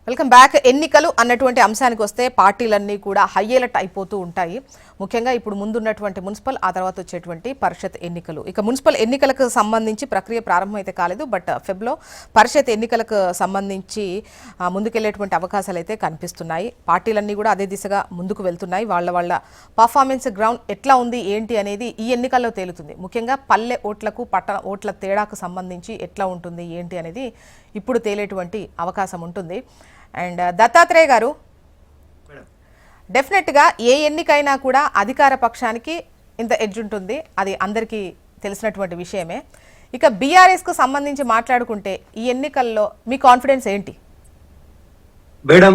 Welcome back. ఎన్నికలు అన్నటువంటి అంశానికి వస్తే పార్టీలన్నీ కూడా హై అలర్ట్ అయిపోతూ ఉంటాయి. ముఖ్యంగా ఇప్పుడు ముందున్నటువంటి మున్సిపల్, ఆ తర్వాత వచ్చేటువంటి పరిషత్ ఎన్నికలు. ఇక మున్సిపల్ ఎన్నికలకు సంబంధించి ప్రక్రియ ప్రారంభమైతే కాలేదు, బట్ ఫెబ్లో పరిషత్ ఎన్నికలకు సంబంధించి ముందుకెళ్లేటువంటి అవకాశాలు అయితే కనిపిస్తున్నాయి. పార్టీలన్నీ కూడా అదే దిశగా ముందుకు వెళ్తున్నాయి. వాళ్ళ పర్ఫార్మెన్స్ గ్రౌండ్ ఎట్లా ఉంది ఏంటి అనేది ఈ ఎన్నికల్లో తేలుతుంది. ముఖ్యంగా పల్లె ఓట్లకు పట్టణ ఓట్ల తేడాకు సంబంధించి ఎట్లా ఉంటుంది ఏంటి అనేది ఇప్పుడు తేలేటువంటి అవకాశం ఉంటుంది. అండ్ దత్తాత్రేయ గారు, డెఫినెట్గా ఏ ఎన్నికైనా కూడా అధికార పక్షానికి ఇంత ఎడ్జ్ ఉంటుంది, అది అందరికీ తెలిసినటువంటి విషయమే. ఇక బీఆర్ఎస్కు సంబంధించి మాట్లాడుకుంటే ఈ ఎన్నికల్లో మీ కాన్ఫిడెన్స్ ఏంటి? మేడం,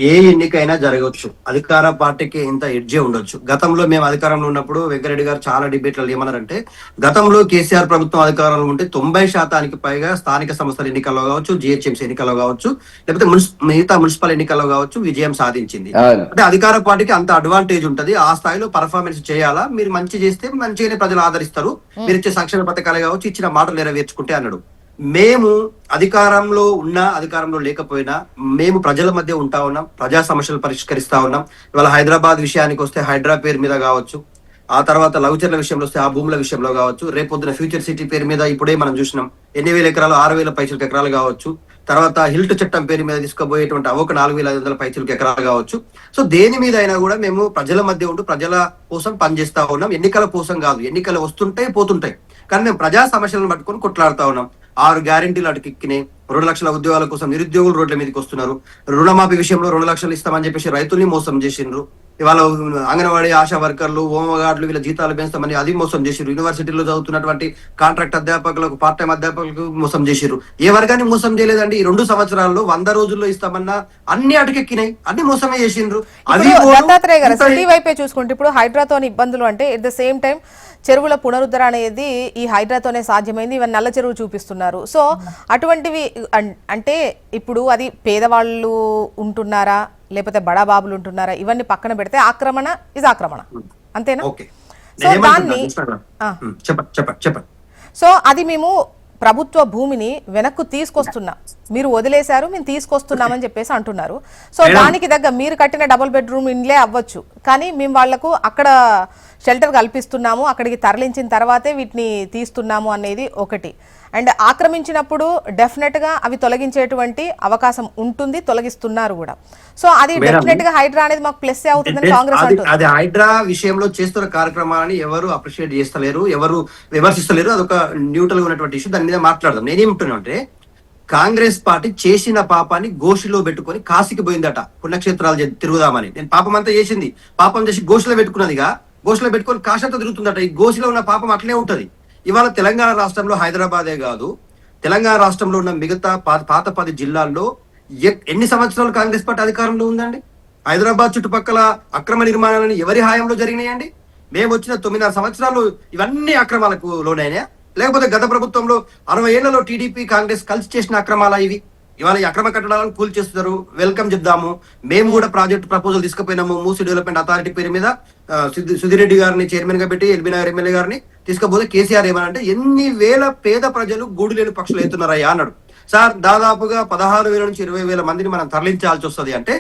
ఏ ఎన్నికైనా జరగవచ్చు, అధికార పార్టీకి ఇంత ఎడ్జే ఉండొచ్చు. గతంలో మేము అధికారంలో ఉన్నప్పుడు వెంకరెడ్డి గారు చాలా డిబేట్లలో ఏమన్నారంటే, గతంలో కేసీఆర్ ప్రభుత్వం అధికారంలో ఉంటే 90% పైగా స్థానిక సంస్థల ఎన్నికల్లో కావచ్చు, జిహెచ్ఎంసీ ఎన్నికల్లో కావచ్చు, లేకపోతే మిగతా మున్సిపల్ ఎన్నికల్లో కావచ్చు విజయం సాధించింది. అంటే అధికార పార్టీకి అంత అడ్వాంటేజ్ ఉంటది. ఆ స్థాయిలో పర్ఫార్మెన్స్ చేయాలా, మీరు మంచి చేస్తే మంచిగానే ప్రజలు ఆదరిస్తారు, మీరు ఇచ్చే సంక్షేమ పథకాలే కావచ్చు, ఇచ్చిన మాటలు నెరవేర్చుకుంటే అన్నాడు. మేము అధికారంలో ఉన్నా అధికారంలో లేకపోయినా మేము ప్రజల మధ్య ఉంటా ఉన్నాం, ప్రజా సమస్యలు పరిష్కరిస్తా ఉన్నాం. ఇవాళ హైదరాబాద్ విషయానికి వస్తే హైడ్రా పేరు మీద కావచ్చు, ఆ తర్వాత లఘుచర్ల విషయంలో వస్తే ఆ భూముల విషయంలో కావచ్చు, రేపొద్దున ఫ్యూచర్ సిటీ పేరు మీద ఇప్పుడే మనం చూసినాం 8,000 ఎకరాలు 6,000 పైసలకు ఎకరాలు కావచ్చు. తర్వాత హిల్ట్ చట్టం పేరు మీద తీసుకుపోయేటువంటి ఒక 4,500 పైసలకు ఎకరాలు కావచ్చు. సో దేని మీద అయినా కూడా మేము ప్రజల మధ్య ఉంటూ ప్రజల కోసం పనిచేస్తా ఉన్నాం. ఎన్నికల కోసం కాదు, ఎన్నికలు వస్తుంటాయి పోతుంటాయి, కానీ మేము ప్రజా సమస్యలను పట్టుకొని కొట్లాడుతా ఉన్నాం. 6 గ్యారెంటీలు అటుకెక్కినాయి. 2 లక్షల ఉద్యోగాల కోసం నిరుద్యోగులు రోడ్ల మీదకి వస్తున్నారు. రుణమాఫీ విషయంలో 2 లక్షలు ఇస్తామని చెప్పేసి రైతుల్ని మోసం చేసిండ్రు. ఇవాళ అంగన్వాడీ ఆశా వర్కర్లు, హోంగార్డులు వీళ్ళ జీతాలు పెంచుతామని అది మోసం చేసిర్రు. యూనివర్సిటీలో చదువుతున్నటువంటి కాంట్రాక్ట్ అధ్యాపకులకు, పార్ట్ టైం అధ్యాపకులకు మోసం చేసిర్రు. ఏ వర్గాన్ని మోసం చేయలేదండి. ఈ 2 సంవత్సరాల్లో 100 రోజుల్లో ఇస్తామన్నా అన్ని అటుకెక్కినాయి, అన్ని మోసమే చేసిండ్రు. అది దత్తాత్రేయ గారు, సిటీ వైపే చూసుకుంటే ఇప్పుడు హైడ్రాతో ఇబ్బందులు అంటే ఎట్ ద సేమ్ టైం చెరువుల పునరుద్ధరణ అనేది ఈ హైడ్రాతోనే సాధ్యమైంది. ఇవన్నీ నల్ల చెరువు చూపిస్తున్నారు. సో అటువంటివి అంటే ఇప్పుడు అది పేదవాళ్ళు ఉంటున్నారా లేకపోతే బడాబాబులు ఉంటున్నారా, ఇవన్నీ పక్కన పెడితే ఆక్రమణ ఇస్ ఆక్రమణ, అంతేనా? సో దాన్ని సో అది మేము ప్రభుత్వ భూమిని వెనక్కు తీసుకొస్తున్నాం, మీరు వదిలేశారు మేము తీసుకొస్తున్నామని చెప్పేసి అంటున్నారు. సో దానికి దగ్గర మీరు కట్టిన డబుల్ బెడ్రూమ్ ఇండ్లే అవ్వచ్చు, కానీ మేము వాళ్లకు అక్కడ షెల్టర్ కల్పిస్తున్నాము, అక్కడికి తరలించిన తర్వాతే వీటిని తీస్తున్నాము అనేది ఒకటి. అండ్ ఆక్రమించినప్పుడు డెఫినెట్ గా అవి తొలగించేటువంటి అవకాశం ఉంటుంది, తొలగిస్తున్నారు కూడా. సో అది డెఫినెట్ గా హైడ్రా అనేది మాకు ప్లస్ అవుతుందని కాంగ్రెస్ అంటుంది. అది హైడ్రా విషయంలో చేస్తున్న కార్యక్రమాన్ని ఎవరు అప్రిషియేట్ చేస్తలేరు, ఎవరు విమర్శిస్తలేరు. అదొక న్యూట్రల్ గా ఉన్నటువంటి ఇష్యూ, దాని మీద మాట్లాడదాం. నేనేమంటున్నా అంటే, కాంగ్రెస్ పార్టీ చేసిన పాపాన్ని గోషిలో పెట్టుకొని కాశీకి పోయిందట, పుణ్యక్షేత్రాలు తిరుగుదామని. నేను పాపం అంతా చేసింది, పాపం చేసి గోషిలో పెట్టుకున్నదిగా, గోషిలో పెట్టుకొని కాశంతా తిరుగుతుందట. ఈ గోషిలో ఉన్న పాపం అట్లే ఉంటది. ఇవాళ తెలంగాణ రాష్ట్రంలో హైదరాబాదే కాదు, తెలంగాణ రాష్ట్రంలో ఉన్న మిగతా పాత 10 జిల్లాల్లో ఎన్ని సంవత్సరాలు కాంగ్రెస్ పార్టీ అధికారంలో ఉందండి? హైదరాబాద్ చుట్టుపక్కల అక్రమ నిర్మాణాలను ఎవరి హాయంలో జరిగినాయండి? మేము వచ్చిన 9.5 సంవత్సరాలు ఇవన్నీ అక్రమాలకు లోనైనా, లేకపోతే గత ప్రభుత్వంలో 60 ఏళ్లలో టీడీపీ కాంగ్రెస్ కలిసి చేసిన అక్రమాలా ఇవి? ఇవాళ ఈ అక్రమ కట్టడాలను కూల్ చేస్తున్నారు. వెల్కమ్ చెప్దాము. మేము కూడా ప్రాజెక్ట్ ప్రపోజల్ తీసుకుపోయినాము. మూసీ డెవలప్మెంట్ అథారిటీ పేరు మీద సుధీర్ రెడ్డి గారిని చైర్మన్ గా పెట్టి ఎల్బీ నగర్ ఎమ్మెల్యే గారిని తీసుకపోతే కేసీఆర్ ఏమనంటే, ఎన్ని వేల పేద ప్రజలు గూడు లేని పక్షులు అవుతున్నారయ్యా అన్నాడు. సార్, దాదాపుగా 16,000 నుంచి 20,000 మందిని మనం తరలించాల్సి వస్తుంది అంటే,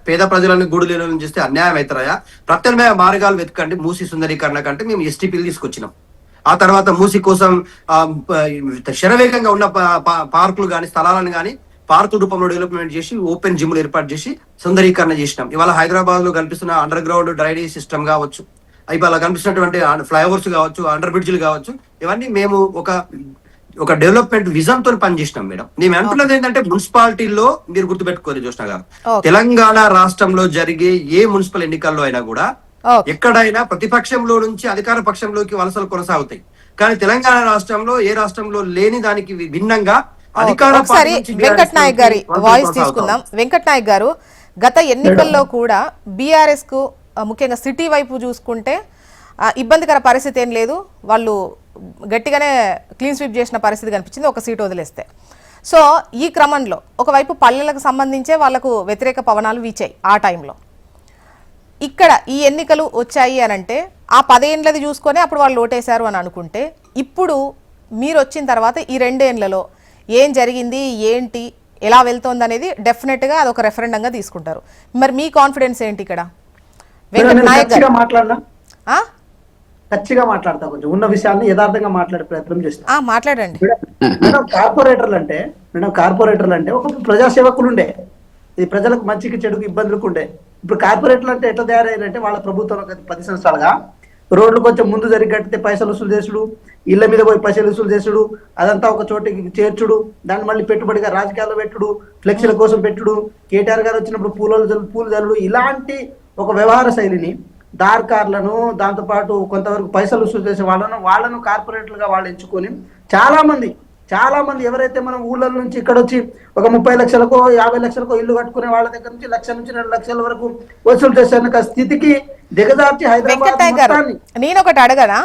పేద ప్రజలను గూడు లేని చేస్తే అన్యాయం అవుతారయ్యా, ప్రత్యామ్నాయ మార్గాలు వెతకండి. మూసీ సుందరీకరణ కంటే మేము ఎస్టీపీలు తీసుకొచ్చినాం. ఆ తర్వాత మూసీ కోసం శరవేగంగా ఉన్న పార్కులు కానీ స్థలాలను కానీ పార్కు రూపంలో డెవలప్మెంట్ చేసి ఓపెన్ జిమ్లు ఏర్పాటు చేసి సుందరీకరణ చేసినాం. ఇవాళ హైదరాబాద్ లో కనిపిస్తున్న అండర్ గ్రౌండ్ డ్రైనేజ్ సిస్టమ్ కావచ్చు, ఇవాళ కనిపిస్తున్నటువంటి ఫ్లైఓవర్స్ కావచ్చు, అండర్ బ్రిడ్జ్లు కావచ్చు, ఇవన్నీ మేము ఒక డెవలప్మెంట్ విజన్ తో పనిచేసినాం. మేడం, నేను అంటున్నది ఏంటంటే, మున్సిపాలిటీల్లో మీరు గుర్తుపెట్టుకోవాలి జోష్ణ గారు, తెలంగాణ రాష్ట్రంలో జరిగే ఏ మున్సిపల్ ఎన్నికల్లో అయినా కూడా ఎక్కడైనా ప్రతిపక్షంలో నుంచి అధికార పక్షంలోకి వలసలు కొనసాగుతాయి. కానీ తెలంగాణ రాష్ట్రంలో ఏ రాష్ట్రంలో లేని దానికి భిన్నంగా అధికార వెంకట్ నాయక్ గారి వాయిస్ తీసుకుందాం. వెంకట్ నాయక్ గారు, గత ఎన్నికల్లో కూడా బీఆర్ఎస్ కు ముఖ్యంగా సిటీ వైపు చూసుకుంటే ఇబ్బందికర పరిస్థితి ఏం లేదు, వాళ్ళు గట్టిగానే క్లీన్ స్వీప్ చేసిన పరిస్థితి కనిపించింది, ఒక సీటు వదిలేస్తే. సో ఈ క్రమంలో ఒకవైపు పల్లెలకు సంబంధించే వాళ్లకు వ్యతిరేక పవనాలు వీచాయి ఆ టైంలో. ఇక్కడ ఈ ఎన్నికలు వచ్చాయి అని అంటే ఆ 10 ఏళ్ళది చూసుకొని అప్పుడు వాళ్ళు ఓటేశారు అని అనుకుంటే, ఇప్పుడు మీరు వచ్చిన తర్వాత ఈ 2 ఏళ్లలో ఏం జరిగింది ఏంటి ఎలా వెళ్తోంది అనేది డెఫినెట్గా అదొక రెఫరెండంగా తీసుకుంటారు. మరి మీ కాన్ఫిడెన్స్ ఏంటి ఇక్కడ? వెంకట్ నాయక్ గారు మాట్లాడినా ఆ? ఖచ్చితంగా మాట్లాడతా, కొంచెం ఉన్న విషయాన్ని యథార్థంగా మాట్లాడే ప్రయత్నం చేస్తా. మాట్లాడండి. మేడం కార్పొరేటర్లు అంటే ఒక ప్రజాసేవకులు ఉండే, ఇది ప్రజలకు మంచికి చెడుకు ఇబ్బందులకు ఉండే. ఇప్పుడు కార్పొరేటర్లు అంటే ఎట్లా తయారయ్యారంటే వాళ్ళ ప్రభుత్వం 10 సంవత్సరాలుగా రోడ్లు కొంచెం ముందు జరిగి కట్టితే పైసలు వసూలు చేసుడు, ఇళ్ల మీద పోయి పైసలు వసూలు చేసుడు, అదంతా ఒక చోటికి చేర్చుడు, దాన్ని మళ్ళీ పెట్టుబడిగా రాజకీయాల్లో పెట్టుడు, ఫ్లెక్సీల కోసం పెట్టుడు, కేటీఆర్ గారు వచ్చినప్పుడు పూలు జల్లుడు, ఇలాంటి ఒక వ్యవహార శైలిని దార్కార్లను దాంతోపాటు కొంతవరకు పైసలు వసూలు చేసే వాళ్ళను కార్పొరేటర్లుగా వాళ్ళు ఎంచుకొని చాలా మంది ఎవరైతే మనం ఊళ్ళ నుంచి ఇక్కడ వచ్చి ఒక 30 లక్షలకో 50 లక్షలకో ఇల్లు కట్టుకునే వాళ్ళ దగ్గర నుంచి 1 నుంచి 2 లక్షల వరకు వసూలు చేసే స్థితికి దిగజార్చి హైదరాబాద్. నేను ఒకటి అడగనా,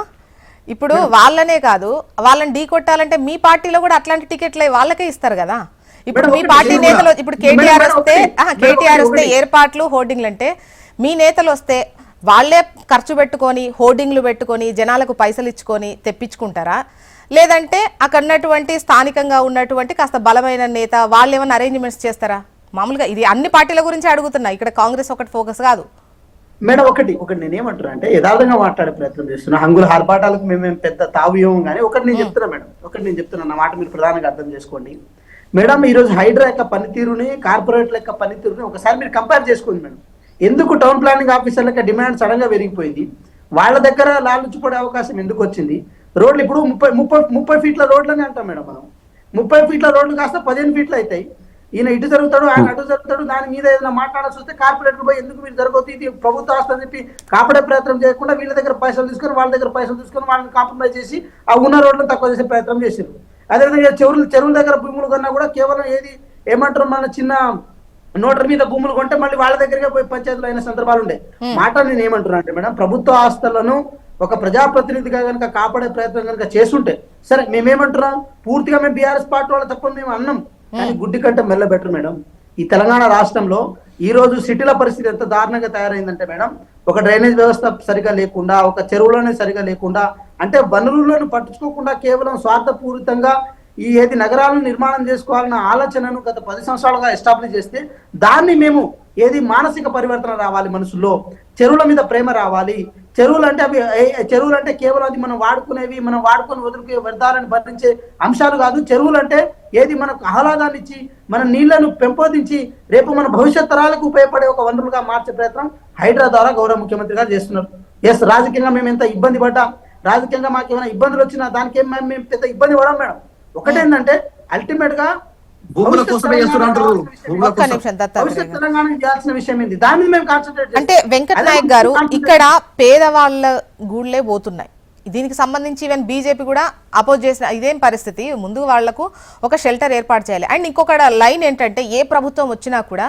ఇప్పుడు వాళ్ళనే కాదు, వాళ్ళని ఢీ కొట్టాలంటే మీ పార్టీలో కూడా అట్లాంటి టికెట్లే వాళ్ళకే ఇస్తారు కదా. ఇప్పుడు మీ పార్టీ నేతలు, ఇప్పుడు కేటీఆర్ వస్తే ఏర్పాట్లు హోర్డింగ్లు అంటే, మీ నేతలు వస్తే వాళ్ళే ఖర్చు పెట్టుకొని హోర్డింగ్లు పెట్టుకొని జనాలకు పైసలు ఇచ్చుకొని తెప్పించుకుంటారా, లేదంటే అక్కడ ఉన్నటువంటి స్థానికంగా ఉన్నటువంటి కాస్త బలమైన నేత వాళ్ళు ఏమైనా అరేంజ్మెంట్స్ చేస్తారా? మామూలుగా ఇది అన్ని పార్టీల గురించి అడుగుతున్నా, ఇక్కడ కాంగ్రెస్ ఒకటి ఫోకస్ కాదు. మేడం ఒకటి నేనేమంటున్నా అంటే యథార్థంగా మాట్లాడే ప్రయత్నం చేస్తున్నా. హంగుల హార్పాటాలకు మేము పెద్ద తావుయోం కానీ నేను చెప్తున్నా నా మాట మీరు ప్రధానంగా అర్థం చేసుకోండి. మేడం ఈరోజు హైడ్రా యొక్క పనితీరుని కార్పొరేట్ల యొక్క పనితీరుని ఒకసారి మీరు కంపేర్ చేసుకోండి మేడం. ఎందుకు టౌన్ ప్లానింగ్ ఆఫీసర్లకి డిమాండ్ సడన్ గా పెరిగిపోయింది, వాళ్ళ దగ్గర లాలుచిపడే అవకాశం ఎందుకు వచ్చింది? రోడ్లు ఇప్పుడు 30 ఫీట్ల రోడ్లని అంటాం మేడం. మనం 30 ఫీట్ల రోడ్లు కాస్త 15 ఫీట్లు అవుతాయి. ఈయన ఇటు జరుగుతాడు, ఆయన అటు జరుగుతాడు, దాని మీద ఏదైనా మాట్లాడాల్సి వస్తే కార్పొరేటర్ పోయి ఎందుకు మీరు జరగవచ్చు, ఇది ప్రభుత్వ ఆస్తి అని చెప్పి కాపాడే ప్రయత్నం చేయకుండా వీళ్ళ దగ్గర పైసలు తీసుకొని వాళ్ళ దగ్గర పైసలు తీసుకొని వాళ్ళని కాంప్రమైజ్ చేసి ఆ ఉన్న రోడ్లను తక్కువ చేసే ప్రయత్నం చేశారు. అదేవిధంగా చెరువుల దగ్గర భూములు కొన్నా కూడా కేవలం ఏమంటారు మన చిన్న నోటరీ మీద భూములు కొంటే మళ్ళీ వాళ్ళ దగ్గరగా పోయి పంచాయతీలు అయిన సందర్భాలు ఉండే. మాట నేను ఏమంటున్నా అంటే మేడం, ప్రభుత్వ ఆస్తులను ఒక ప్రజాప్రతినిధిగా కనుక కాపాడే ప్రయత్నం కనుక చేస్తుంటే సరే, మేమేమంటున్నాం పూర్తిగా మేము బీఆర్ఎస్ పార్టీ వాళ్ళ తప్ప మేము అన్నాం, కానీ గుడ్డి కంటే మెల్ల బెటర్ మేడం. ఈ తెలంగాణ రాష్ట్రంలో ఈ రోజు సిటీల పరిస్థితి ఎంత దారుణంగా తయారైందంటే మేడం, ఒక డ్రైనేజ్ వ్యవస్థ సరిగా లేకుండా, ఒక చెరువులోనే సరిగా లేకుండా, అంటే వనరులను పట్టించుకోకుండా కేవలం స్వార్థపూరితంగా ఏది నగరాలను నిర్మాణం చేసుకోవాలన్న ఆలోచనను గత 10 సంవత్సరాలుగా ఎస్టాబ్లిష్ చేస్తే దాన్ని మేము మానసిక పరివర్తన రావాలి మనసులో, చెరువుల మీద ప్రేమ రావాలి. చెరువులు అంటే కేవలం అది మనం వాడుకునేవి, మనం వాడుకొని వదులుకే వ్యర్థాలను భరించే అంశాలు కాదు. చెరువులు అంటే మనకు ఆహ్లాదాన్ని ఇచ్చి మన నీళ్లను పెంపొందించి రేపు మన భవిష్యత్ తరాలకు ఉపయోగపడే ఒక వనరులుగా మార్చే ప్రయత్నం హైడ్రా ద్వారా గౌరవ ముఖ్యమంత్రి గారు చేస్తున్నారు. రాజకీయంగా మేము ఎంత ఇబ్బంది పడ్డాం, రాజకీయంగా మాకు ఏమైనా ఇబ్బందులు వచ్చినా దానికి మేము పెద్ద ఇబ్బంది పడాం మేడం. ఒకటేంటంటే అల్టిమేట్ గా అంటే వెంకట్ నాయక్ గారు, ఇక్కడ పేదవాళ్ళ గూళ్ళే పోతున్నాయి. దీనికి సంబంధించి ఈవెన్ బీజేపీ కూడా అపోజ్ చేసిన ఇదేం పరిస్థితి, ముందు వాళ్లకు ఒక షెల్టర్ ఏర్పాటు చేయాలి. అండ్ ఇంకొక లైన్ ఏంటంటే, ఏ ప్రభుత్వం వచ్చినా కూడా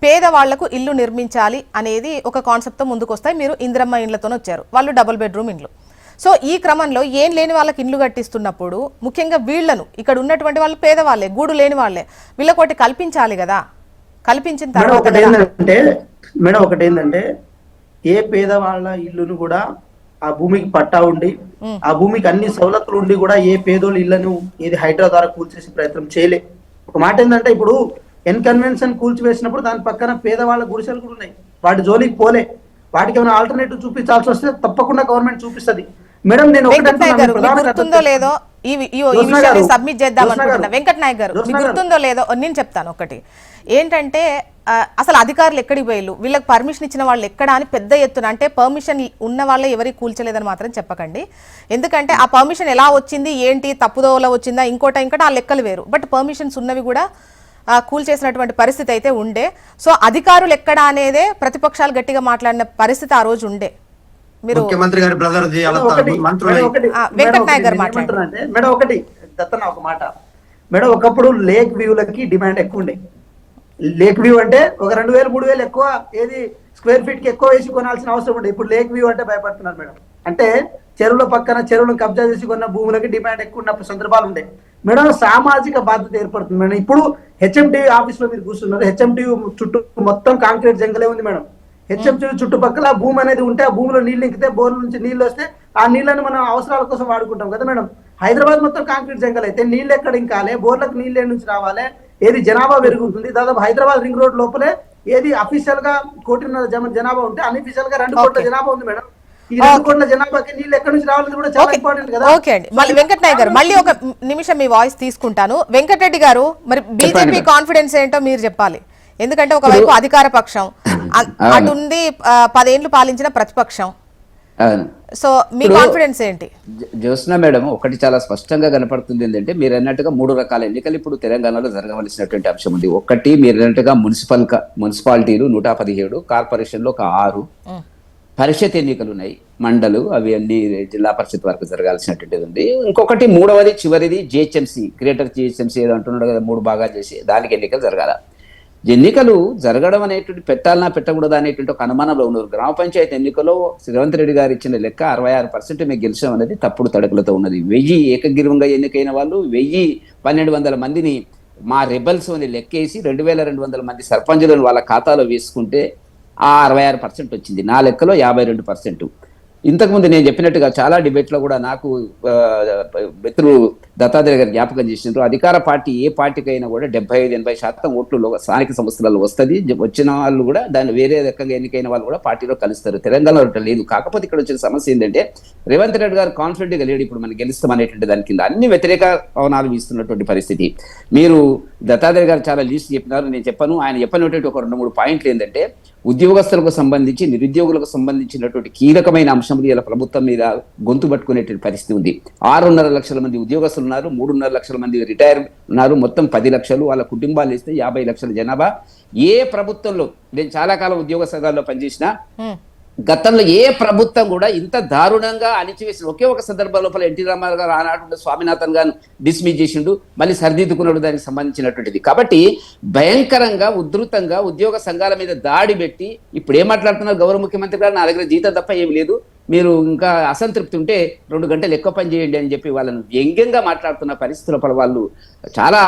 పేదవాళ్లకు ఇల్లు నిర్మించాలి అనేది ఒక కాన్సెప్ట్తో ముందుకు వస్తాయి. మీరు ఇందిరమ్మ ఇండ్లతోనే వచ్చారు, వాళ్ళు డబుల్ బెడ్రూమ్ ఇండ్లు. సో ఈ క్రమంలో ఏం లేని వాళ్ళకి ఇండ్లు కట్టిస్తున్నప్పుడు ముఖ్యంగా వీళ్లను, ఇక్కడ ఉన్నటువంటి వాళ్ళు పేదవాళ్లే, గూడు లేని వాళ్లే, వీళ్ళకోటి కల్పించాలి కదా. కల్పించిన తర్వాత మేడం ఒకటేంటంటే, ఏ పేదవాళ్ళ ఇల్లును కూడా ఆ భూమికి పట్టా ఉండి ఆ భూమికి అన్ని సవలతులు ఉండి కూడా ఏ పేదోళ్ళ ఇళ్లను హైడ్రా ద్వారా కూల్చేసే ప్రయత్నం చేయలే. ఒక మాట ఏంటంటే, ఇప్పుడు కన్వెన్షన్ కూల్చివేసినప్పుడు దాని పక్కన పేదవాళ్ళ గుడిసెలు కూడా ఉన్నాయి, వాటి జోలికి పోలే. వాటికి ఏమైనా ఆల్టర్నేటివ్ చూపించాల్సి వస్తే తప్పకుండా గవర్నమెంట్ చూపిస్తుంది మేడం. నేను గుర్తుందో లేదో ఈ విషయాన్ని సబ్మిట్ చేద్దాం అనుకుంటున్నా. వెంకట్ నాయక్ గారు, మీకు గుర్తుందో లేదో నేను చెప్తాను. ఒకటి ఏంటంటే, అసలు అధికారులు ఎక్కడికి పోయిళ్ళు, వీళ్ళకి పర్మిషన్ ఇచ్చిన వాళ్ళు ఎక్కడ అని పెద్ద ఎత్తున, అంటే పర్మిషన్ ఉన్న వాళ్ళే ఎవరికి కూల్చలేదని మాత్రం చెప్పకండి. ఎందుకంటే ఆ పర్మిషన్ ఎలా వచ్చింది, ఏంటి తప్పుదోవలో వచ్చిందా, ఇంకోటి ఆ లెక్కలు వేరు. బట్ పర్మిషన్స్ ఉన్నవి కూడా కూల్చేసినటువంటి పరిస్థితి అయితే ఉండే. సో అధికారులు ఎక్కడ అనేదే ప్రతిపక్షాలు గట్టిగా మాట్లాడిన పరిస్థితి ఆ రోజు ఉండే. మీరు ముఖ్యమంత్రి గారి బ్రదర్ వెంకట్ నాయక్ గారు మాట్లాడారు మేడం. ఒకటి దత్తన్న ఒక మాట మేడం, ఒకప్పుడు లేక్ వ్యూలకి డిమాండ్ ఎక్కువ ఉండే. లేక్ వ్యూ అంటే ఒక 2000 3000 ఎక్కువ స్క్వేర్ ఫీట్ కి ఎక్కువ వేసి కొనాల్సిన అవసరం ఉండే. ఇప్పుడు లేక్ వ్యూ అంటే భయపడుతున్నారు మేడం. అంటే చెరువుల పక్కన చెరువులను కబ్జా చేసి కొన్న భూములకి డిమాండ్ ఎక్కువ ఉన్న సందర్భాలు ఉండే మేడం. సామాజిక బాధ్యత ఏర్పడుతుంది మేడం. ఇప్పుడు హెచ్ఎంటీవీ ఆఫీస్ లో మీరు కూర్చున్నారు, హెచ్ఎంటీవీ చుట్టూ మొత్తం కాంక్రీట్ జంగలే ఉంది మేడం. హెచ్ఎంటీవీ చుట్టుపక్కల ఆ భూమి అనేది ఉంటే, ఆ భూమిలో నీళ్లు ఇంకితే, బోర్ల నుంచి నీళ్లు వస్తే ఆ నీళ్ళని మనం అవసరాల కోసం వాడుకుంటాం కదా మేడం. హైదరాబాద్ మొత్తం కాంక్రీట్ జంగల్ అయితే నీళ్ళు ఎక్కడ ఇంకాలే, బోర్లకు నీళ్ళు నుంచి రావాలి, ఏది జనాభా పెరుగుతుంది. దాదాపు హైదరాబాద్ రింగ్ రోడ్ లోపలే ఏది అఫీషియల్ గా 1.5 కోటి జనాభా ఉంటే అన్అఫీషియల్ గా 2 కోట్ల జనాభా ఉంది మేడం. ఈ 2 కోట్ల జనాభాకి నీళ్ళు ఎక్కడి నుంచి రావాలని కూడా చాలా ఇంపార్టెంట్ కదా. ఓకే అండి, మళ్ళీ వెంకటనాయక్ గారు మళ్ళీ ఒక నిమిషం మీ వాయిస్ తీసుకుంటాను. వెంకటరెడ్డి గారు, మరి బీజేపీ కాన్ఫిడెన్స్ ఏంటో మీరు చెప్పాలి. ఎందుకంటే ఒకవైపు అధికార పక్షం, అటుంది 10 ఏళ్లు పాలించిన ప్రతిపక్షం. సో మీ కాన్ఫిడెన్స్ ఏంటి? జ్యోత్స్న మేడం, ఒకటి చాలా స్పష్టంగా కనపడుతుంది ఏంటంటే, మీరు అన్నట్టుగా 3 రకాల ఎన్నికలు ఇప్పుడు తెలంగాణలో జరగవలసినటువంటి అంశం ఉంది. ఒకటి మీరు అన్నట్టుగా మున్సిపాలిటీలు 117, కార్పొరేషన్లో ఒక 6, పరిషత్ ఎన్నికలు ఉన్నాయి, మండలు, అవి అన్ని జిల్లా పరిషత్ వరకు జరగాల్సినటువంటిది ఉంది. ఇంకొకటి మూడవది చివరిది జిహెచ్ఎంసీ, గ్రేటర్ జిహెచ్ఎంసీ ఏదో అంటున్నాడు కదా, 3 భాగాలు చేసి దానికి ఎన్నికలు జరగాల. ఎన్నికలు జరగడం అనేటువంటి పెట్టాలన్నా పెట్టకూడదు అనేటువంటి ఒక అనుమానంలో ఉన్నారు. గ్రామ పంచాయతీ ఎన్నికల్లో రేవంత్ రెడ్డి గారు ఇచ్చిన లెక్క 66% మేము గెలిచాం అనేది తప్పుడు తడకలతో ఉన్నది. 1000 ఏకగ్రీవంగా ఎన్నికైన వాళ్ళు 1200 మందిని మా రెబల్స్ అని లెక్కేసి 2200 మంది సర్పంచులను వాళ్ళ ఖాతాలో వేసుకుంటే ఆ 66% వచ్చింది. నా లెక్కలో 52%. ఇంతకుముందు నేను చెప్పినట్టుగా చాలా డిబేట్లో కూడా నాకు మిత్రులు దత్తాత్రేయ గారు జ్ఞాపకం చేసినారు, అధికార పార్టీ ఏ పార్టీకైనా కూడా 75-80% ఓట్లు స్థానిక సంస్థలలో వస్తుంది. వచ్చిన వాళ్ళు కూడా దాన్ని వేరే రకంగా ఎన్నికైన వాళ్ళు కూడా పార్టీలో కలుస్తారు. తెలంగాణలో లేదు. కాకపోతే ఇక్కడ వచ్చిన సమస్య ఏంటంటే, రేవంత్ రెడ్డి గారు కాన్ఫిడెంట్గా లేడు. ఇప్పుడు మనం గెలుస్తాం అనేటువంటి దాని కింద అన్ని వ్యతిరేక పవనాలు వీస్తున్నటువంటి పరిస్థితి. మీరు దత్తాత్రేయ గారు చాలా లీస్ట్ చెప్పినారు, నేను చెప్పను. ఆయన చెప్పినటువంటి ఒక 2-3 పాయింట్లు ఏంటంటే, ఉద్యోగస్తులకు సంబంధించి, నిరుద్యోగులకు సంబంధించినటువంటి కీలకమైన అంశములు ఇలా ప్రభుత్వం మీద గొంతు పట్టుకునేటువంటి పరిస్థితి ఉంది. 6.5 లక్షల మంది ఉద్యోగస్తులు ఉన్నారు, 3.5 లక్షల మంది రిటైర్ ఉన్నారు, మొత్తం 10 లక్షలు. వాళ్ళ కుటుంబాలు ఇస్తే 50 లక్షల జనాభా. ఏ ప్రభుత్వంలో, నేను చాలా కాలం ఉద్యోగ సంఘాల్లో పనిచేసిన, గతంలో ఏ ప్రభుత్వం కూడా ఇంత దారుణంగా అణిచివేసిన ఒకే ఒక సందర్భం లోపల ఎన్టీ రామారావు గారు ఆనాడు స్వామినాథన్ గారు డిస్మిస్ చేసిండు, మళ్ళీ సరిదిద్దుకున్నాడు దానికి సంబంధించినటువంటిది. కాబట్టి భయంకరంగా ఉధృతంగా ఉద్యోగ సంఘాల మీద దాడి పెట్టి ఇప్పుడు ఏం మాట్లాడుతున్నారు గౌరవ ముఖ్యమంత్రి గారు, నా దగ్గర జీతం తప్ప ఏమి లేదు, మీరు ఇంకా అసంతృప్తి ఉంటే 2 గంటలు ఎక్కువ పని చేయండి అని చెప్పి వాళ్ళను వ్యంగ్యంగా మాట్లాడుతున్న పరిస్థితుల పడ వాళ్ళు చాలా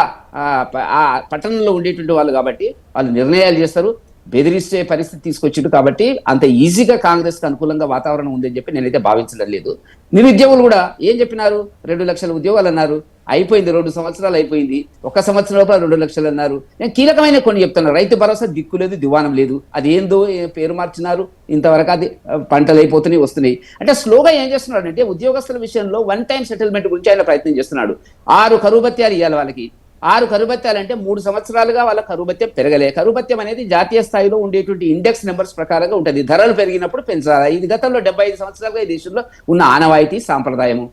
ఆ పట్టణంలో ఉండేటువంటి వాళ్ళు కాబట్టి వాళ్ళు నిర్ణయాలు చేస్తారు, బెదిరిస్తే పరిస్థితి తీసుకొచ్చిండు. కాబట్టి అంత ఈజీగా కాంగ్రెస్ కి అనుకూలంగా వాతావరణం ఉందని చెప్పి నేనైతే భావించడం లేదు. నిరుద్యోగులు కూడా ఏం చెప్పినారు, 2 లక్షల ఉద్యోగాలు అన్నారు, అయిపోయింది, 2 సంవత్సరాలు అయిపోయింది. 1 సంవత్సరం లోపల 2 లక్షలు అన్నారు. నేను కీలకమైన కొన్ని చెప్తున్నాను. రైతు భరోసా దిక్కు లేదు, దివానం లేదు, అది ఏందో పేరు మార్చినారు, ఇంతవరకు అది పంటలు అయిపోతున్నాయి, వస్తున్నాయి. అంటే స్లోగా ఏం చేస్తున్నాడు అంటే, ఉద్యోగస్తుల విషయంలో 1 టైం సెటిల్మెంట్ గురించి ఆయన ప్రయత్నం చేస్తున్నాడు. 6 కరువు భత్యాలు ఇవ్వాలి వాళ్ళకి. 6 కరువు భత్యాలు అంటే 3 సంవత్సరాలుగా వాళ్ళ కరువు భత్యం పెరగలే. కరువు భత్యం అనేది జాతీయ స్థాయిలో ఉండేటువంటి ఇండెక్స్ నెంబర్స్ ప్రకారంగా ఉంటుంది. ధరలు పెరిగినప్పుడు పెంచాలి. ఇది గతంలో 75 సంవత్సరాలుగా ఈ దేశంలో ఉన్న ఆనవాయితీ, సాంప్రదాయము.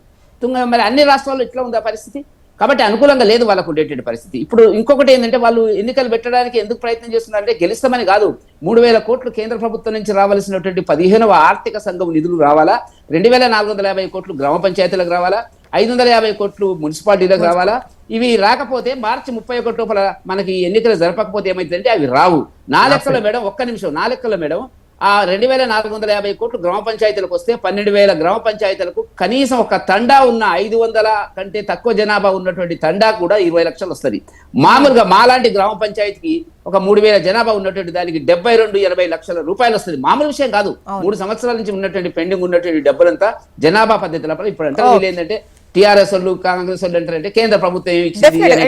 మరి అన్ని రాష్ట్రాల్లో ఇట్లా ఉందా పరిస్థితి? కాబట్టి అనుకూలంగా లేదు వాళ్ళకు ఉండేటువంటి పరిస్థితి. ఇప్పుడు ఇంకొకటి ఏంటంటే, వాళ్ళు ఎన్నికలు పెట్టడానికి ఎందుకు ప్రయత్నం చేస్తున్నారంటే, గెలుస్తామని కాదు, 3000 కోట్లు కేంద్ర ప్రభుత్వం నుంచి రావాల్సినటువంటి 15వ ఆర్థిక సంఘం నిధులు రావాలా, 2450 కోట్లు గ్రామ పంచాయతీలకు రావాలా, 550 కోట్లు మున్సిపాలిటీలకు రావాలా. ఇవి రాకపోతే మార్చి 31 లోపల మనకి ఎన్నికలు జరపకపోతే ఏమైతుందంటే అవి రావు. నా లెక్కలో మేడం, ఒక్క నిమిషం, నా లెక్కలో మేడం, ఆ 2450 కోట్లు గ్రామ పంచాయతీలకు వస్తే 12,000 గ్రామ పంచాయతీలకు కనీసం ఒక తండా ఉన్న 500 కంటే తక్కువ జనాభా ఉన్నటువంటి తండా కూడా 20 లక్షలు వస్తుంది. మామూలుగా మాలాంటి గ్రామ పంచాయతీకి ఒక 3000 జనాభా ఉన్నటువంటి దానికి 72-80 లక్షల రూపాయలు వస్తుంది. మామూలు విషయం కాదు. 3 సంవత్సరాల నుంచి ఉన్నటువంటి పెండింగ్ ఉన్నటువంటి డబ్బులంతా జనాభా పద్ధతుల ఇప్పుడు అంటే ఏంటంటే, టిఆర్ఎస్ వాళ్ళు, కాంగ్రెస్ వాళ్ళు అంటారంటే కేంద్ర ప్రభుత్వం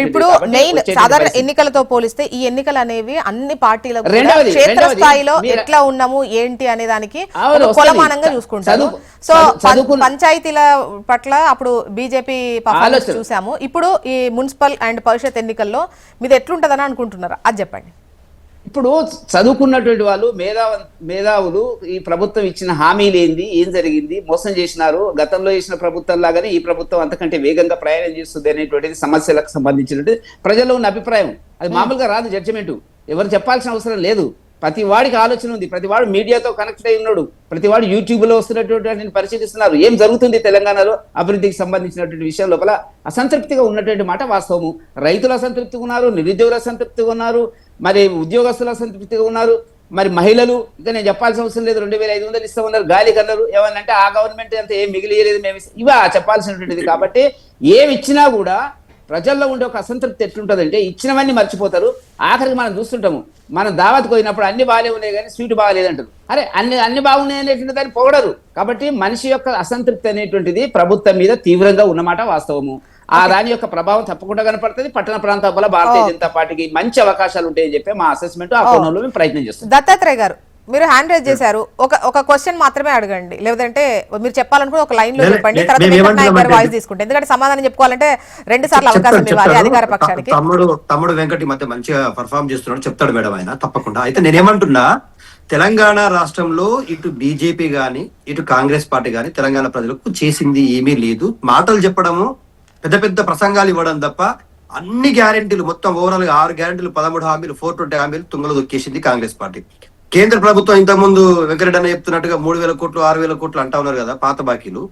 ఇప్పుడు మెయిన్ సాధారణ ఎన్నికలతో పోలిస్తే ఈ ఎన్నికలు అనేవి అన్ని పార్టీలకు క్షేత్ర స్థాయిలో ఎట్లా ఉన్నాము ఏంటి అనే దానికి కొలమానంగా చూసుకుంటారు. సో పంచాయతీల పట్ల అప్పుడు బీజేపీ పర్ఫార్మెన్స్ చూసాము. ఇప్పుడు ఈ మున్సిపల్ అండ్ పరిషత్ ఎన్నికల్లో మీది ఎట్లుంటదని అనుకుంటున్నారు, అది చెప్పండి. ఇప్పుడు చదువుకున్నటువంటి వాళ్ళు, మేధావులు ఈ ప్రభుత్వం ఇచ్చిన హామీలు ఏంది, ఏం జరిగింది, మోసం చేసినారు, గతంలో చేసిన ప్రభుత్వం లాగానే ఈ ప్రభుత్వం అంతకంటే వేగంగా ప్రయాణం చేస్తుంది అనేటువంటిది సమస్యలకు సంబంధించినటువంటి ప్రజల్లో ఉన్న అభిప్రాయం. అది మామూలుగా రాదు జడ్జిమెంట్, ఎవరు చెప్పాల్సిన అవసరం లేదు. ప్రతి వాడికి ఆలోచన ఉంది, ప్రతి వాడు మీడియాతో కనెక్ట్ అయి ఉన్నాడు, ప్రతి వాడు యూట్యూబ్లో వస్తున్నటువంటి పరిశీలిస్తున్నారు. ఏం జరుగుతుంది తెలంగాణలో అభివృద్ధికి సంబంధించినటువంటి విషయం లోపల అసంతృప్తిగా ఉన్నటువంటి మాట వాస్తవము. రైతులు అసంతృప్తిగా ఉన్నారు, నిరుద్యోగులు అసంతృప్తిగా ఉన్నారు, మరి ఉద్యోగస్తులు అసంతృప్తిగా ఉన్నారు, మరి మహిళలు ఇక నేను చెప్పాల్సిన అవసరం లేదు, 2500 ఇస్తామన్నారు, గాలి కన్నారు. ఏమన్నంటే ఆ గవర్నమెంట్ అంతా ఏం మిగిలియలేదు, మేము ఇవా చెప్పాల్సినటువంటిది. కాబట్టి ఏమి ఇచ్చినా కూడా ప్రజల్లో ఉండే ఒక అసంతృప్తి ఎట్లుంటుందంటే, ఇచ్చినవన్నీ మర్చిపోతారు. ఆఖరికి మనం చూస్తుంటాము, మనం దావత్కి పోయినప్పుడు అన్ని బాగానే ఉన్నాయి కానీ స్వీట్ బాగాలేదంటారు. అరే అన్ని బాగున్నాయి అనేటువంటి దాన్ని పొగడరు. కాబట్టి మనిషి యొక్క అసంతృప్తి అనేటువంటిది ప్రభుత్వం మీద తీవ్రంగా ఉన్నమాట వాస్తవము. దాని యొక్క ప్రభావం తప్పకుండా కనపడుతుంది. పట్టణ ప్రాంతాల భారతీయ జనతా పార్టీకి మంచి అవకాశాలు ఉంటాయని చెప్పి మా అసెస్మెంట్ ఆ కోణంలో మేము ప్రయత్నం చేస్తాం. దత్తాత్రేయ గారు, మీరు హ్యాండ్ రైజ్ చేశారు, ఒక క్వశ్చన్ మాత్రమే అడగండి, లేదంటే మీరు చెప్పాలనుకుని ఒక లైన్ లో చెప్పండి, తర్వాత వెంకట్ నాయక్ గారు వాయిస్ తీసుకుంటే, ఎందుకంటే సమాధానం చెప్పుకోవాలంటే 2 సార్లు అవకాశం ఇవ్వాలి అధికార పక్షానికి. తమ్ముడు వెంకట్ మధ్య మంచిగా పర్ఫార్మ్ చేస్తున్నాడు, చెప్తాడు మేడం ఆయన తప్పకుండా. అయితే నేనేమంటున్నా, తెలంగాణ రాష్ట్రంలో ఇటు బీజేపీ గాని ఇటు కాంగ్రెస్ పార్టీ గాని తెలంగాణ ప్రజలకు చేసింది ఏమీ లేదు. మాటలు చెప్పడము, పెద్ద పెద్ద ప్రసంగాలు ఇవ్వడం తప్ప అన్ని గ్యారెంటీలు మొత్తం ఓవరాల్ గా 6 గ్యారెంటీలు 13 హామీలు 420 హామీలు తుంగలో దొక్కేసింది కాంగ్రెస్ పార్టీ. కేంద్ర ప్రభుత్వం ఇంతకుముందు వెంకరెడ్డి అన్న చెప్తున్నట్టుగా 3,000 కోట్లు 6,000 కోట్లు అంటా ఉన్నారు కదా పాత బాకీలు.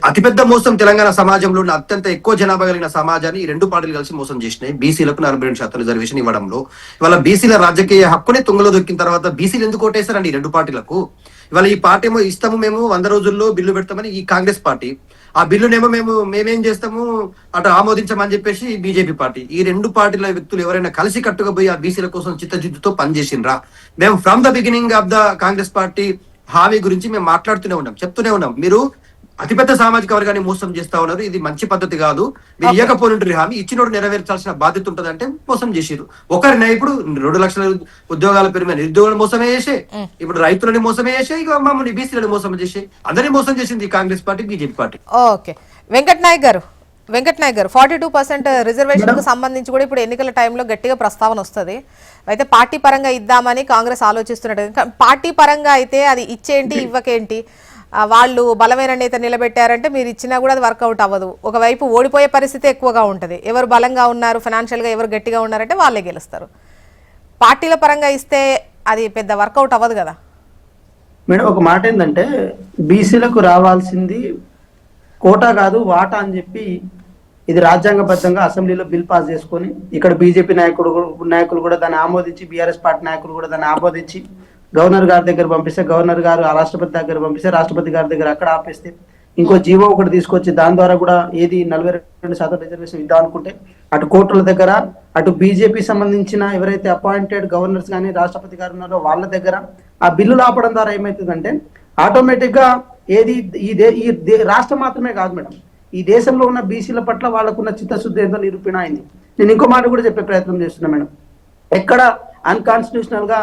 అతిపెద్ద మోసం తెలంగాణ సమాజంలో ఉన్న అత్యంత ఎక్కువ జనాభా కలిగిన సమాజాన్ని ఈ 2 పార్టీలు కలిసి మోసం చేసినాయి. బీసీలకు 42% రిజర్వేషన్ ఇవ్వడంలో ఇవాళ బీసీల రాజకీయ హక్కునే తుంగలో దొక్కిన తర్వాత బీసీలు ఎందుకు ఓటేశారండి ఈ 2 పార్టీలకు? ఇవాళ ఈ పార్టీ ఏమో ఇస్తాము, మేము 100 రోజుల్లో బిల్లు పెడతామని ఈ కాంగ్రెస్ పార్టీ, ఆ బిల్లునేమో మేమేం చేస్తాము అటు ఆమోదించమని చెప్పేసి బీజేపీ పార్టీ. ఈ 2 పార్టీల వ్యక్తులు ఎవరైనా కలిసి కట్టుగా పోయి ఆ బీసీల కోసం చిత్తశుద్ధితో పనిచేసిండ్రా? మేము from the beginning of the Congress party హామీ గురించి మేము మాట్లాడుతూనే ఉన్నాం, చెప్తూనే ఉన్నాం. మీరు అతిపెద్ద సామాజిక వర్గాన్ని మోసం చేస్తా ఉన్నారు, ఇది మంచి పద్ధతి కాదు. మీరు ఇవ్వకపోయినట్టు హామీ ఇచ్చినోడు నెరవేర్చాల్సిన బాధ్యత ఉంటుంది అంటే మోసం చేసిరు. ఒకరిని ఇప్పుడు 2 లక్షల ఉద్యోగాల పేరు మీద నిరుద్యోగులను మోసమే చేసే, ఇప్పుడు రైతులని మోసమే చేసే, ఇక మమ్మల్ని బీసీలను మోసం చేసే, అందరినీ మోసం చేసింది Congress party BJP party. Okay, Venkat Nayak గారు 42% రిజర్వేషన్ కు సంబంధించి కూడా ఇప్పుడు ఎన్నికల టైంలో గట్టిగా ప్రస్తావన వస్తుంది. అయితే పార్టీ పరంగా ఇద్దామని కాంగ్రెస్ ఆలోచిస్తున్నట్టు, పార్టీ పరంగా అయితే అది ఇచ్చేంటి ఇవ్వకేంటి, వాళ్ళు బలమైన నేత నిలబెట్టారంటే మీరు ఇచ్చినా కూడా అది వర్కౌట్ అవ్వదు. ఒకవైపు ఓడిపోయే పరిస్థితి ఎక్కువగా ఉంటుంది. ఎవరు బలంగా ఉన్నారు, ఫైనాన్షియల్ గా ఎవరు గట్టిగా ఉన్నారంటే వాళ్ళే గెలుస్తారు. పార్టీల పరంగా ఇస్తే అది పెద్ద వర్కౌట్ అవ్వదు కదా మేడం. ఒక మాట ఏంటంటే, బీసీలకు రావాల్సింది కోటా కాదు వాటా అని చెప్పి ఇది రాజ్యాంగబద్ధంగా అసెంబ్లీలో బిల్ పాస్ చేసుకొని, ఇక్కడ బీజేపీ నాయకులు కూడా దాన్ని ఆమోదించి, బీఆర్ఎస్ పార్టీ నాయకులు కూడా దాన్ని ఆమోదించి గవర్నర్ గారి దగ్గర పంపిస్తే, గవర్నర్ గారు ఆ రాష్ట్రపతి దగ్గర పంపిస్తే, రాష్ట్రపతి గారి దగ్గర అక్కడ ఆపేస్తే, ఇంకో జీవో ఒకటి తీసుకొచ్చి దాని ద్వారా కూడా ఏది 42% రిజర్వేషన్ ఇద్దాం అనుకుంటే, అటు కోర్టుల దగ్గర, అటు బీజేపీ సంబంధించిన ఎవరైతే అపాయింటెడ్ గవర్నర్స్ కానీ రాష్ట్రపతి గారు ఉన్నారో వాళ్ళ దగ్గర ఆ బిల్లులు ఆపడం ద్వారా ఏమవుతుందంటే ఆటోమేటిక్ గా ఏది ఈ రాష్ట్రం మాత్రమే కాదు మేడం, ఈ దేశంలో ఉన్న బీసీల పట్ల వాళ్ళకున్న చిత్తశుద్ధి ఏంటో నిరూపణ అయింది. నేను ఇంకో మాట కూడా చెప్పే ప్రయత్నం చేస్తున్నా మేడం. ఎక్కడ అన్కాన్స్టిట్యూషనల్ గా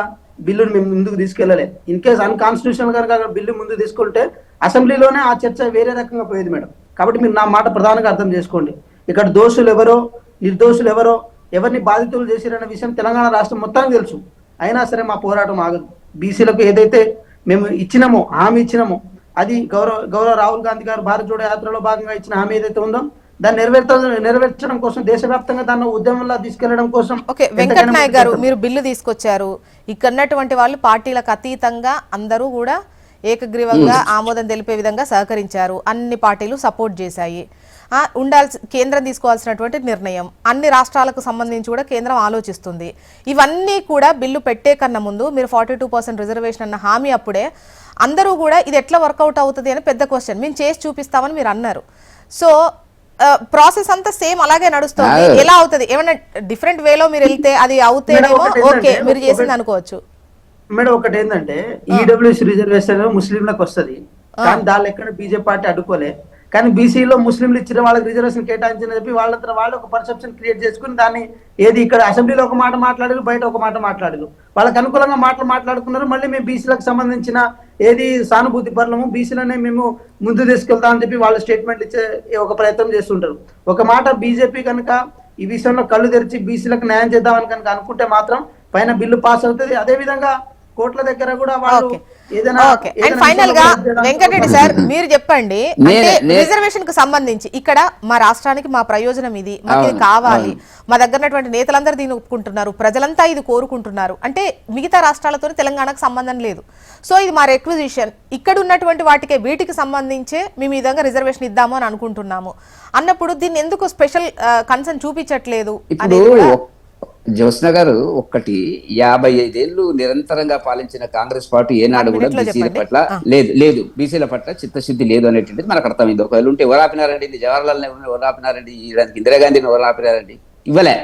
బిల్లును మేము ముందుకు తీసుకెళ్లలే. ఇన్ కేసు అన్కాన్స్టిట్యూషనల్ గా బిల్లు ముందుకు తీసుకుంటే అసెంబ్లీలోనే ఆ చర్చ వేరే రకంగా పోయేది మేడం. కాబట్టి మీరు నా మాట ప్రధానంగా అర్థం చేసుకోండి. ఇక్కడ దోషులు ఎవరో నిర్దోషులు ఎవరో ఎవరిని బాధితులు చేసిరన్న విషయం తెలంగాణ రాష్ట్రం మొత్తానికి తెలుసు. అయినా సరే మా పోరాటం ఆగదు. బీసీలకు ఏదైతే మేము ఇచ్చినామో, హామీ ఇచ్చినామో, అది గౌరవ రాహుల్ గాంధీ గారు భారత్ జోడో యాత్రలో భాగంగా ఇచ్చిన హామీ ఏదైతే ఉందో దాన్ని నెరవేర్చడం కోసం, దేశవ్యాప్తంగా దాన్ని ఉద్యమంలో తీసుకెళ్లడం కోసం. ఓకే, వెంకట్ నాయక్ గారు, మీరు బిల్లు తీసుకొచ్చారు. ఇక్కడ ఉన్నటువంటి వాళ్ళు పార్టీలకు అతీతంగా అందరూ కూడా ఏకగ్రీవంగా ఆమోదం తెలిపే విధంగా సహకరించారు. అన్ని పార్టీలు సపోర్ట్ చేశాయి. కేంద్రం తీసుకోవాల్సినటువంటి నిర్ణయం అన్ని రాష్ట్రాలకు సంబంధించి కూడా కేంద్రం ఆలోచిస్తుంది. ఇవన్నీ కూడా బిల్లు పెట్టే కన్నా ముందు మీరు 42% రిజర్వేషన్ అన్న హామీ అప్పుడే అందరూ కూడా ఇది ఎట్లా వర్కౌట్ అవుతుంది అని పెద్ద క్వశ్చన్. మేము చేసి చూపిస్తామని మీరు అన్నారు. సో ప్రాసెస్ అంతా సేమ్ అలాగే నడుస్తుంది. ఎలా అవుతుంది? ఏమైనా డిఫరెంట్ వేలో మీరు వెళ్తే అది అవుతేనేమో ఓకే మీరు చేసింది అనుకోవచ్చు మేడం. ఒకటి ఏంటంటే, ఈడబ్ల్యూఎస్ రిజర్వేషన్ ముస్లింలకు వస్తుంది, కానీ దాని ఎక్కడ బీజేపీ పార్టీ అడ్డుకోలే. కానీ బీసీలో ముస్లింలు ఇచ్చిన వాళ్ళకి రిజర్వేషన్ కేటాయించని చెప్పి వాళ్ళంతా వాళ్ళు ఒక పర్సెప్షన్ క్రియేట్ చేసుకుని దాన్ని ఏది ఇక్కడ అసెంబ్లీలో ఒక మాట మాట్లాడారు, బయట ఒక మాట మాట్లాడారు. వాళ్ళకి అనుకూలంగా మాట్లాడుకున్నారు. మళ్ళీ మేము బీసీలకు సంబంధించిన ఏది సానుభూతి పరులము, బీసీలనే మేము ముందు తీసుకెళ్తామని చెప్పి వాళ్ళు స్టేట్మెంట్ ఇచ్చే ఒక ప్రయత్నం చేస్తుంటారు. ఒక మాట బీజేపీ కనుక ఈ విషయంలో కళ్ళు తెరిచి బీసీలకు న్యాయం చేద్దామని కనుక అనుకుంటే మాత్రం పైన బిల్లు పాస్ అవుతుంది. అదే విధంగా కోర్టుల దగ్గర కూడా వాళ్ళు ఫైనల్ గా వెంకటరెడ్డి సార్ మీరు చెప్పండి, రిజర్వేషన్ కు సంబంధించి ఇక్కడ మా రాష్ట్రానికి మా ప్రయోజనం ఇది, మాకు ఇది కావాలి, మా దగ్గర ఉన్నటువంటి నేతలందరూ దీన్ని ఒప్పుకుంటున్నారు, ప్రజలంతా ఇది కోరుకుంటున్నారు అంటే మిగతా రాష్ట్రాలతో తెలంగాణకు సంబంధం లేదు. సో ఇది మా రిక్విజిషన్, ఇక్కడ ఉన్నటువంటి వీటికి సంబంధించే మేము ఈ విధంగా రిజర్వేషన్ ఇద్దాము అని అనుకుంటున్నాము అన్నప్పుడు దీన్ని ఎందుకు స్పెషల్ కన్సర్న్ చూపించట్లేదు అనేది జ్యోత్స్న గారు, 55 ఏళ్ళు నిరంతరంగా పాలించిన కాంగ్రెస్ పార్టీ ఏనాడు కూడా బీసీల పట్ల లేదు బీసీల పట్ల చిత్తశుద్ధి లేదు అనేటువంటిది మనకు అర్థమైంది. ఒకవేళ ఉంటే ఎవరు ఆపినారండి? జవహర్లాల్ నెహ్రూని ఎవరు ఆపినారండి? ఇందిరాగాంధీని ఎవరు ఆపినారండి? ఇవ్వలే.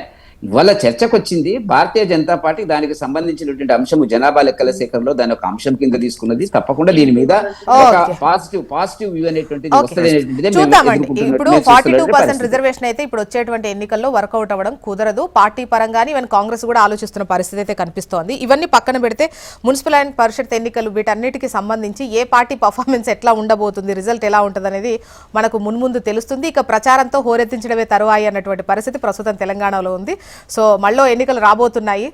ఇవాళ చర్చకు వచ్చింది భారతీయ జనతా పార్టీ దానికి సంబంధించినటువంటి అంశము జనాభా లెక్కల సేకరణలో దాని ఒక అంశం కింద తీసుకున్నది. తప్పకుండా దీని మీద ఒక పాజిటివ్ వ్యూ అనేటువంటిది వస్తుంది అనేటువంటిదే మేము చూద్దామండి. ఎదుర్కొంటున్న- ఇప్పుడు మేము 42% చూస్తున్నటువంటి పరిస్థితి. రిజర్వేషన్ అయితే ఇప్పుడు వచ్చేటువంటి ఎన్నికల్లో వర్కౌట్ అవ్వడం కుదరదు. పార్టీ పరంగానే ఈవెన్ కాంగ్రెస్ కూడా ఆలోచిస్తున్న పరిస్థితి అయితే కనిపిస్తోంది. ఇవన్నీ పక్కన పెడితే మున్సిపల్ అండ్ పరిషత్ ఎన్నికలు వీటన్నిటికీ సంబంధించి ఏ పార్టీ పర్ఫార్మెన్స్ ఎట్లా ఉండబోతుంది, రిజల్ట్ ఎలా ఉంటుంది అనేది మనకు మున్ముందు తెలుస్తుంది. ఇక ప్రచారంతో హోరెత్తించడమే తరువాయి అన్నటువంటి పరిస్థితి ప్రస్తుతం తెలంగాణలో ఉంది. సో మళ్ళీ ఎన్నికలు రాబోతున్నాయి.